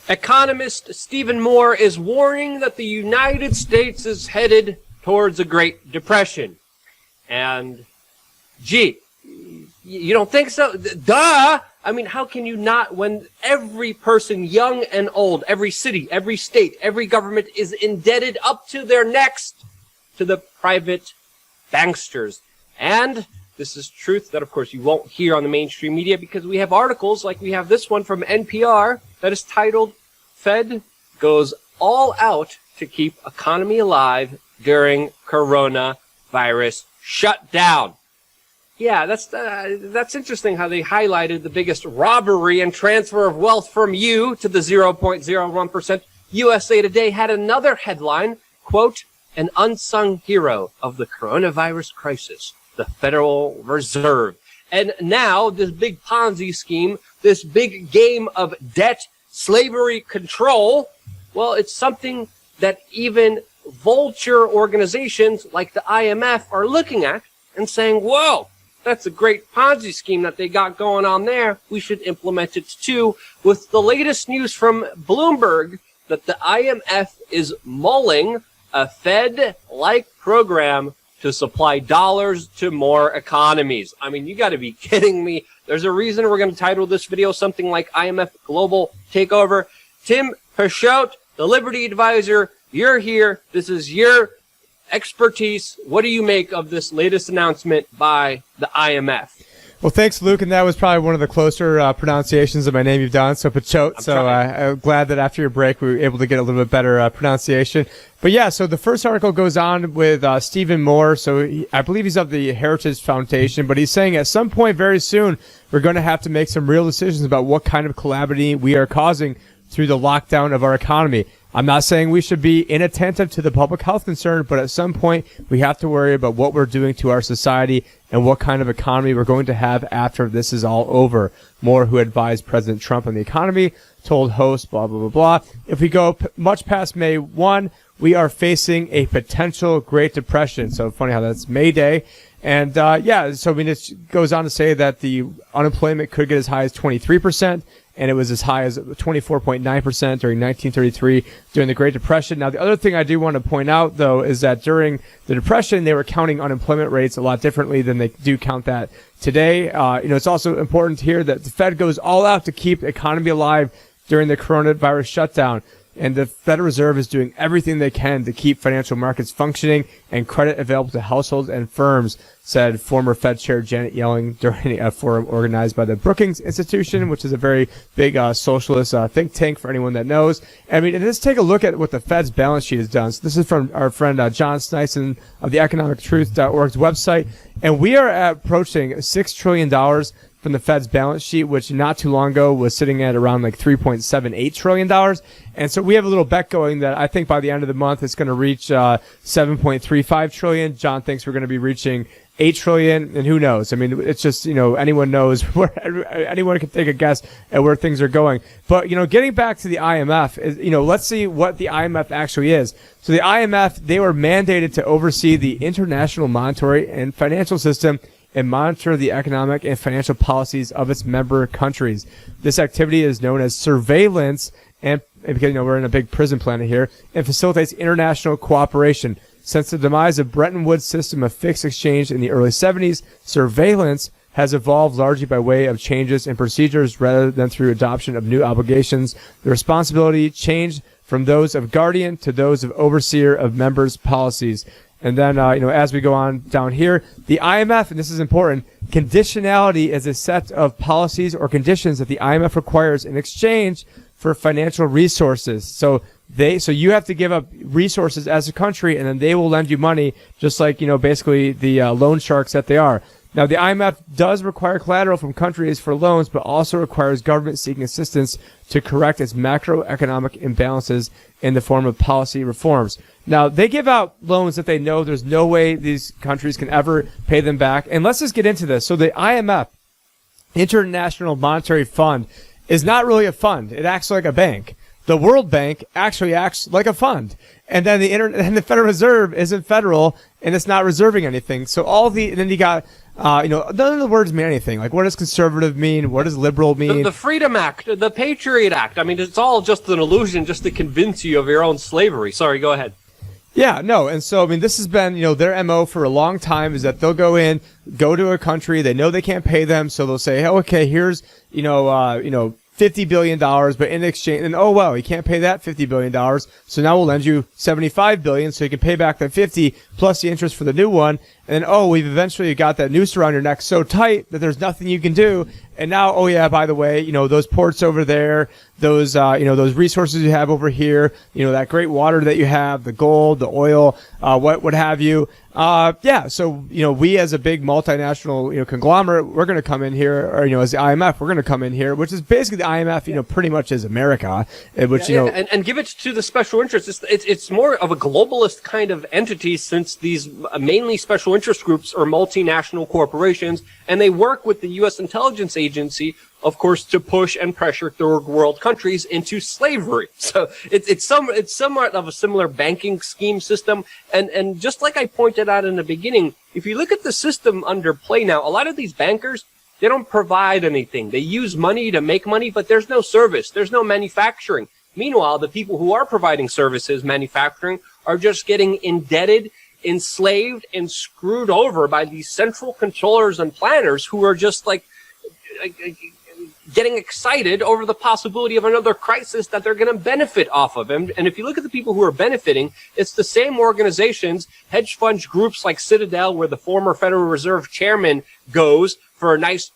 Economist Stephen Moore is warning that the United States is headed towards a Great Depression. And, gee, you don't think so? Duh! I mean, how can you not, when every person, young and old, every city, every state, every government is indebted up to their necks to the private banksters. And this is truth that, of course, you won't hear on the mainstream media because we have articles like we have this one from NPR that is titled, Fed Goes All Out to Keep Economy Alive During Coronavirus Shutdown. Yeah, that's interesting how they highlighted the biggest robbery and transfer of wealth from you to the 0.01%. USA Today had another headline, quote, an unsung hero of the coronavirus crisis, the Federal Reserve. And now this big Ponzi scheme, this big game of debt, slavery, control, well, it's something that even vulture organizations like the IMF are looking at and saying, whoa, that's a great Ponzi scheme that they got going on there. We should implement it too. With the latest news from Bloomberg that the IMF is mulling a Fed-like program to supply dollars to more economies. I mean, you got to be kidding me. There's a reason we're going to title this video something like IMF Global Takeover. Tim Picciott, the Liberty Advisor, you're here. This is your expertise. What do you make of this latest announcement by the IMF? Well, thanks, Luke, and that was probably one of the closer pronunciations of my name you've done, so Picciott. I'm glad that after your break we were able to get a little bit better pronunciation. But yeah, so the first article goes on with Stephen Moore. So I believe he's of the Heritage Foundation, but he's saying at some point very soon we're going to have to make some real decisions about what kind of calamity we are causing through the lockdown of our economy. I'm not saying we should be inattentive to the public health concern, but at some point we have to worry about what we're doing to our society and what kind of economy we're going to have after this is all over. Moore, who advised President Trump on the economy, told hosts, blah, blah, blah, blah. If we go much past May 1, we are facing a potential Great Depression. So funny how that's May Day. And so I mean, it goes on to say that the unemployment could get as high as 23%. And it was as high as 24.9% during 1933 during the Great Depression. Now, the other thing I do want to point out, though, is that during the Depression, they were counting unemployment rates a lot differently than they do count that today. It's also important here that the Fed goes all out to keep the economy alive during the coronavirus shutdown. And the Federal Reserve is doing everything they can to keep financial markets functioning and credit available to households and firms, said former Fed Chair Janet Yellen during a forum organized by the Brookings Institution, which is a very big socialist think tank for anyone that knows. I mean, let's take a look at what the Fed's balance sheet has done. So this is from our friend John Sneisen of the economictruth.org's website. And we are approaching $6 trillion from the Fed's balance sheet, which not too long ago was sitting at around like $3.78 trillion. And so we have a little bet going that I think by the end of the month it's going to reach $7.35 trillion. John thinks we're going to be reaching $8 trillion, and who knows? I mean, it's just, anyone knows anyone can take a guess at where things are going. But, getting back to the IMF, let's see what the IMF actually is. So the IMF, they were mandated to oversee the international monetary and financial system and monitor the economic and financial policies of its member countries. This activity is known as surveillance, and because we're in a big prison planet here, and facilitates international cooperation. Since the demise of Bretton Woods' system of fixed exchange in the early 70s, surveillance has evolved largely by way of changes in procedures rather than through adoption of new obligations. The responsibility changed from those of guardian to those of overseer of members' policies. And then, as we go on down here, the IMF, and this is important, conditionality is a set of policies or conditions that the IMF requires in exchange for financial resources. So you have to give up resources as a country, and then they will lend you money, just like, basically the loan sharks that they are. Now, the IMF does require collateral from countries for loans, but also requires government seeking assistance to correct its macroeconomic imbalances in the form of policy reforms. Now, they give out loans that they know there's no way these countries can ever pay them back. And let's just get into this. So the IMF, International Monetary Fund, is not really a fund. It acts like a bank. The World Bank actually acts like a fund. And then the Federal Reserve isn't federal, and it's not reserving anything. So then you got None of the words mean anything. Like, what does conservative mean? What does liberal mean? The Freedom Act, the Patriot Act. I mean, it's all just an illusion just to convince you of your own slavery. Sorry, go ahead. Yeah, no, and so, I mean, this has been, their MO for a long time, is that they'll go to a country, they know they can't pay them, so they'll say, oh, okay, here's, $50 billion, but in exchange, and oh, well, you can't pay that $50 billion, so now we'll lend you $75 billion, so you can pay back that 50 plus the interest for the new one, and then, oh, we've eventually got that noose around your neck so tight that there's nothing you can do, and now, oh yeah, by the way, those ports over there, those resources you have over here, that great water that you have, the gold, the oil, what have you. So, we as a big multinational, conglomerate, we're going to come in here, or, as the IMF, we're going to come in here, which is basically the IMF, pretty much is America, which, and give it to the special interests. It's more of a globalist kind of entity, since these mainly special interest groups are multinational corporations, and they work with the U.S. intelligence agency, of course, to push and pressure third world countries into slavery. So it's somewhat of a similar banking scheme system. And just like I pointed out in the beginning, if you look at the system under play now, a lot of these bankers, they don't provide anything. They use money to make money, but there's no service. There's no manufacturing. Meanwhile, the people who are providing services, manufacturing, are just getting indebted, enslaved, and screwed over by these central controllers and planners who are just like getting excited over the possibility of another crisis that they're going to benefit off of. And if you look at the people who are benefiting, it's the same organizations, hedge fund groups like Citadel, where the former Federal Reserve chairman goes for a nice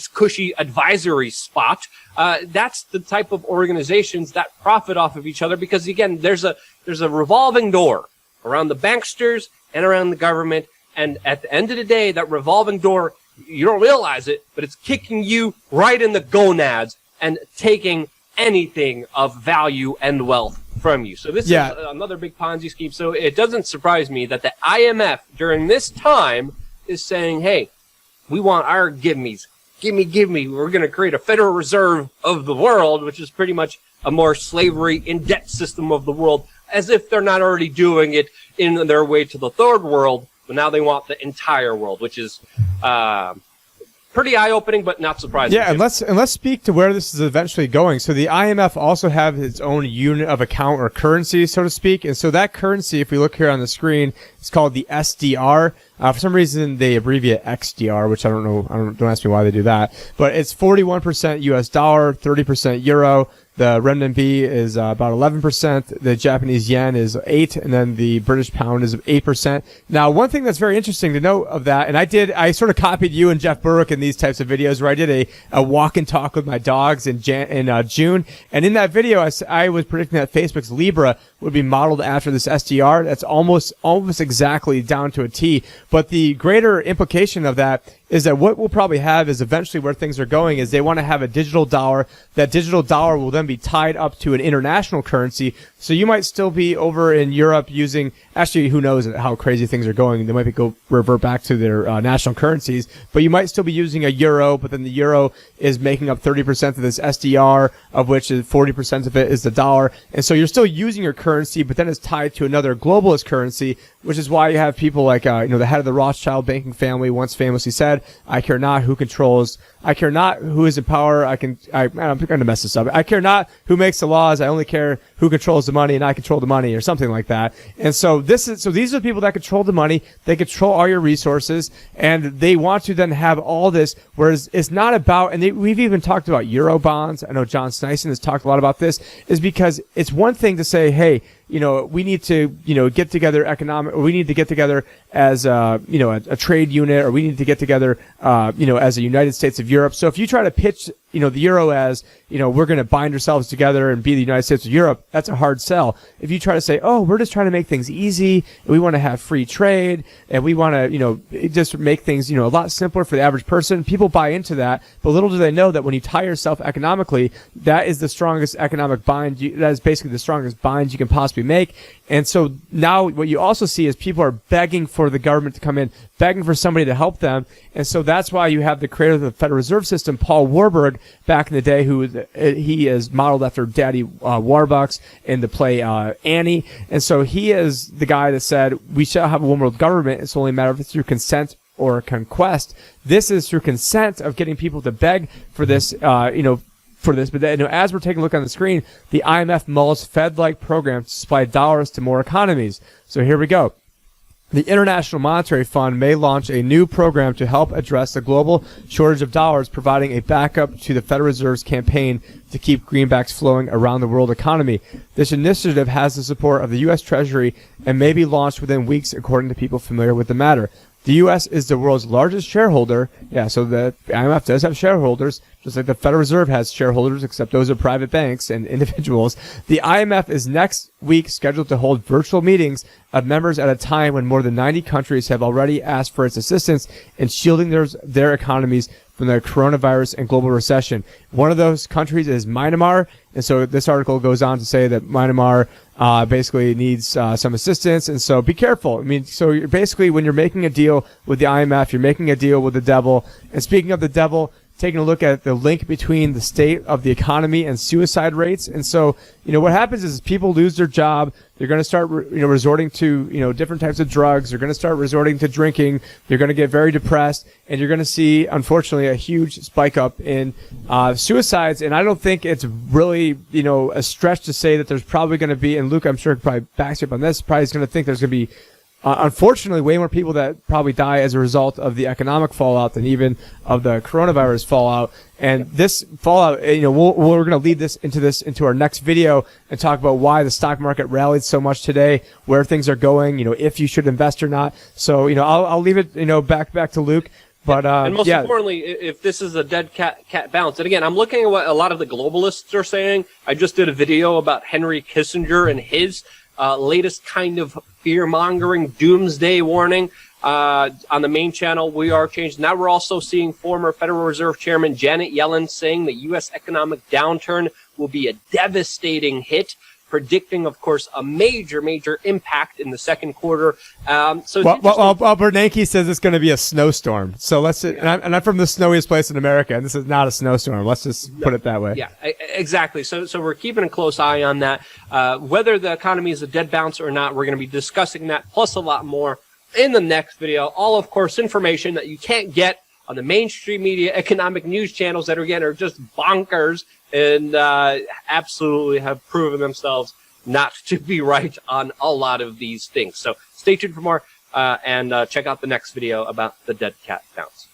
cushy advisory spot. That's the type of organizations that profit off of each other, because again, there's a revolving door around the banksters and around the government. And at the end of the day, that revolving door, you don't realize it, but it's kicking you right in the gonads and taking anything of value and wealth from you. So this is another big Ponzi scheme. So it doesn't surprise me that the IMF during this time is saying, hey, we want our give-me's. Give me. We're going to create a Federal Reserve of the world, which is pretty much a more slavery in debt system of the world, as if they're not already doing it in their way to the third world. But now they want the entire world, which is pretty eye-opening, but not surprising. Yeah, and let's speak to where this is eventually going. So the IMF also have its own unit of account or currency, so to speak. And so that currency, if we look here on the screen, it's called the SDR. For some reason, they abbreviate XDR, which I don't know. Don't ask me why they do that. But it's 41% US dollar, 30% euro. The renminbi is about 11%. The Japanese yen is 8%, and then the British pound is 8%. Now, one thing that's very interesting to note of that, and I sort of copied you and Jeff Burke in these types of videos, where I did a walk and talk with my dogs in June, and in that video, I was predicting that Facebook's Libra would be modeled after this SDR. That's almost exactly down to a T. But the greater implication of that is that what we'll probably have is eventually where things are going is they want to have a digital dollar. That digital dollar will then be tied up to an international currency. So you might still be over in Europe using, actually, who knows how crazy things are going. They might revert back to their national currencies, but you might still be using a euro, but then the euro is making up 30% of this SDR, of which is 40% of it is the dollar. And so you're still using your currency, but then it's tied to another globalist currency, which is why you have people like, the head of the Rothschild banking family once famously said, I care not who is in power. I'm going to mess this up. I care not who makes the laws. I only care who controls the money, and I control the money, or something like that. And so these are the people that control the money. They control all your resources, and they want to then have all this, whereas it's not about, and we've even talked about Euro bonds. I know John Sneisen has talked a lot about this, is because it's one thing to say, hey, we need to, get together or we need to get together as, a trade unit, or we need to get together, as a United States of Europe. So if you try to pitch, the Euro as, we're going to bind ourselves together and be the United States of Europe, that's a hard sell. If you try to say, oh, we're just trying to make things easy, and we want to have free trade, and we want to, just make things, a lot simpler for the average person, people buy into that. But little do they know that when you tie yourself economically, that is the strongest economic bind, that is basically the strongest bind you can possibly make. And so now what you also see is people are begging for the government to come in, begging for somebody to help them. And so that's why you have the creator of the Federal Reserve System, Paul Warburg, back in the day, he is modeled after Daddy Warbucks in the play Annie. And so he is the guy that said, we shall have a one world government. It's only a matter of through consent or conquest. This is through consent of getting people to beg for this, for this. But as we're taking a look on the screen, the IMF mulls Fed-like programs to supply dollars to more economies. So here we go. The International Monetary Fund may launch a new program to help address the global shortage of dollars, providing a backup to the Federal Reserve's campaign to keep greenbacks flowing around the world economy. This initiative has the support of the U.S. Treasury and may be launched within weeks, according to people familiar with the matter. The U.S. is the world's largest shareholder. Yeah, so the IMF does have shareholders, just like the Federal Reserve has shareholders, except those are private banks and individuals. The IMF is next week scheduled to hold virtual meetings of members at a time when more than 90 countries have already asked for its assistance in shielding their economies from the coronavirus and global recession. One of those countries is Myanmar, and so this article goes on to say that Myanmar basically needs some assistance, and so be careful. I mean, so you're basically, when you're making a deal with the IMF, you're making a deal with the devil. And speaking of the devil, taking a look at the link between the state of the economy and suicide rates. And so, what happens is people lose their job. They're going to start, resorting to, different types of drugs. They're going to start resorting to drinking. They're going to get very depressed. And you're going to see, unfortunately, a huge spike up in suicides. And I don't think it's really, a stretch to say that there's probably going to be, and Luke, I'm sure, probably backs you up on this, probably is going to think there's going to be unfortunately, way more people that probably die as a result of the economic fallout than even of the coronavirus fallout. And this fallout, we're going to lead this into our next video and talk about why the stock market rallied so much today, where things are going, if you should invest or not. So, I'll leave it, back to Luke. But and most importantly, if this is a dead cat bounce, and again, I'm looking at what a lot of the globalists are saying. I just did a video about Henry Kissinger and his latest kind of fear-mongering doomsday warning on the main channel. We are changed. Now we're also seeing former Federal Reserve Chairman Janet Yellen saying the U.S. economic downturn will be a devastating hit, predicting, of course, a major impact in the second quarter. Bernanke says it's going to be a snowstorm. So let's. And I'm from the snowiest place in America, and this is not a snowstorm. Let's just put it that way. Yeah, exactly. So we're keeping a close eye on that. Whether the economy is a dead bounce or not, we're going to be discussing that plus a lot more in the next video. All, of course, information that you can't get on the mainstream media economic news channels that are just bonkers and absolutely have proven themselves not to be right on a lot of these things. So stay tuned for more and check out the next video about the dead cat bounce.